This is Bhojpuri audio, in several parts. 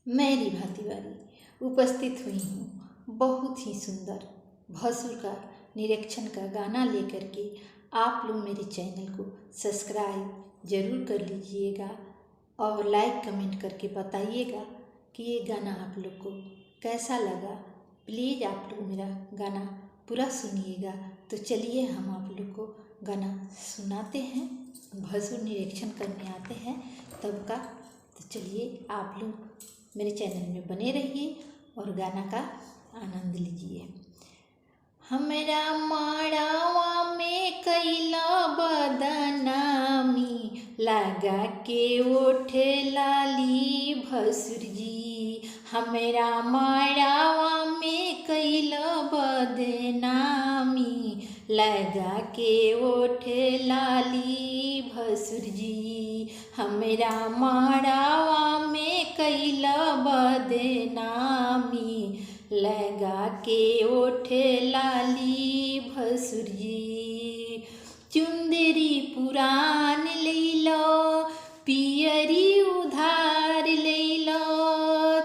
मैं रिभा तिवारी उपस्थित हुई हूँ बहुत ही सुंदर भसुर का निरीक्षण का गाना लेकर के। आप लोग मेरे चैनल को सब्सक्राइब ज़रूर कर लीजिएगा और लाइक कमेंट करके बताइएगा कि ये गाना आप लोग को कैसा लगा। प्लीज़ आप लोग मेरा गाना पूरा सुनिएगा। तो चलिए हम आप लोग को गाना सुनाते हैं, भसुर निरीक्षण करने आते हैं तब का। तो चलिए आप लोग मेरे चैनल में बने रहिए और गाना का आनंद लीजिए। हमरा माड़ावा में कैला बदनामी, लगा के ओठे लाली भसुर जी। हमरा माड़ावा में कैला बदनामी, लगा के ओठे लाली भसुर जी। हमरा माड़ावा में कैला बदनामी, लगा के ओठे लाली भसुर जी। चुंदरी पुरान लैलो, पियरी उधार लैलो।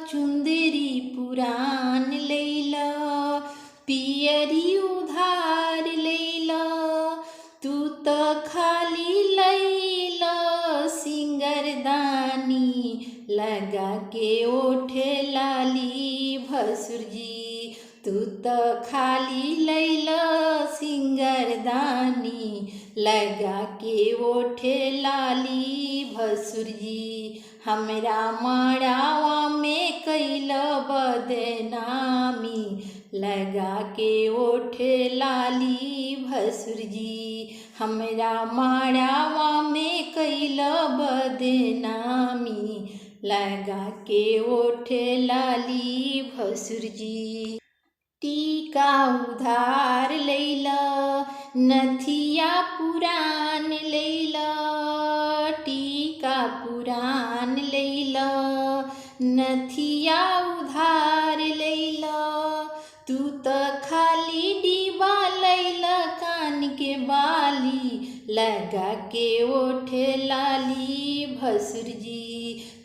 चुंदरी पुरान लैलो, पियरी उधार लैलो। तू तो खाली लैलो सिंगरदानी, लगा के ओठे लाली भसुर जी। तू तो खाली लैलो सिंगरदानी, लगा के ओठे लाली भसुर जी। हमरा माड़ावा में कैलो बदनामी, लगा के ओठे लाली भसुर जी। हमरा माड़ावा में कैलो बदनामी, लगा के ओठे लाली भसुर जी। टीका उधार लैलो, नथिया पुरान लैलो। टीका पुरान लैलो, नथिया उधार लैलो। तू तो खाली डिबा लैलो कान के बाली, लगा के ओठे लाली भसुर जी।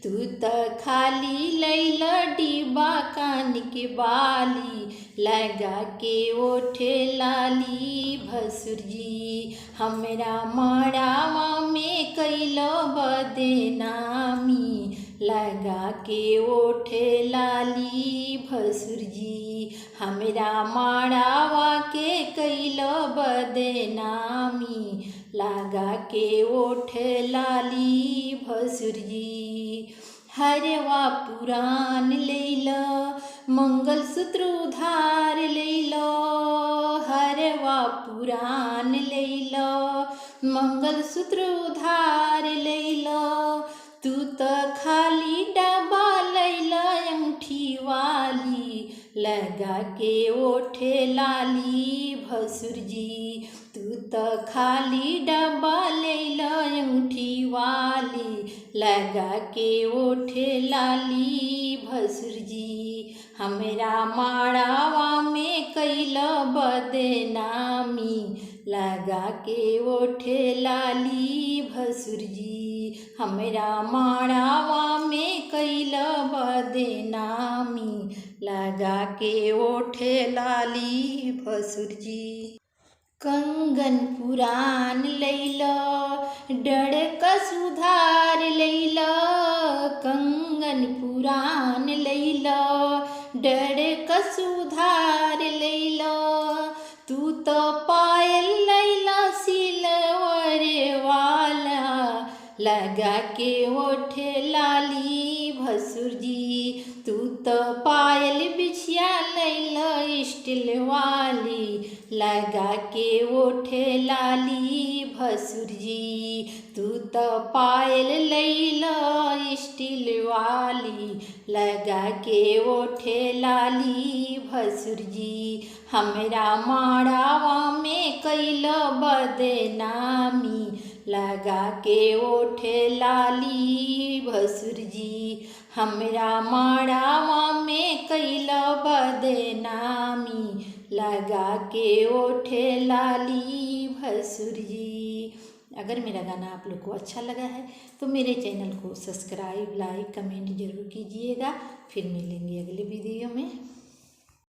तू तो खाली लैलो डिबा कान के बाली, लगा के ओठे लाली भसुर जी। हमरा माड़ावा में कैलो बदनामी, लगा के ओठे लाली भसुर जी। हमरा माड़ावा के कैलो बदनामी, लगा के ओठे लाली भसुर जी। हरवा पुरान लैलो, मंगलसूत्र उधार लैलो। हरवा पुरान लैलो, मंगलसूत्र उधार लैलो। तू तो खाली डब्बा लैलो अंगूठी वाली, लगा के ओठे लाली भसुर जी। तू तो खाली डब्बा लैलो अंगूठी वाली, लगा के ओठे लाली भसुर जी। हमरा माड़ावा में कैलो बदनामी, लगा के ओठे लाली भसुर जी। हमरा माड़ावा में कैलो बदनामी, लगा के ओठे लाली भसुर जी। कंगन पुरान लैलो, डड़कस उधार लैलो। कंगन पुरान लैलो, डड़कस उधार लैलो। तू तो पायल लैलो सिलवर वाला, लगा के ओठे लाली भसुर जी। तू तो पायल बिछिया लैलो स्टील वाली, लगा के ओठे लाली भसुर जी। तू तो पायल लैलो स्टील वाली, लगा के ओठे लाली भसुर जी। हमरा माड़ावा में कैलो बदनामी, लगा के ओठे लाली भसुर जी। हमरा माड़ावा में कैलो बदनामी, लगा के ओठे लाली भसुर जी। अगर मेरा गाना आप लोग को अच्छा लगा है तो मेरे चैनल को सब्सक्राइब, लाइक, कमेंट जरूर कीजिएगा। फिर मिलेंगे अगले वीडियो में।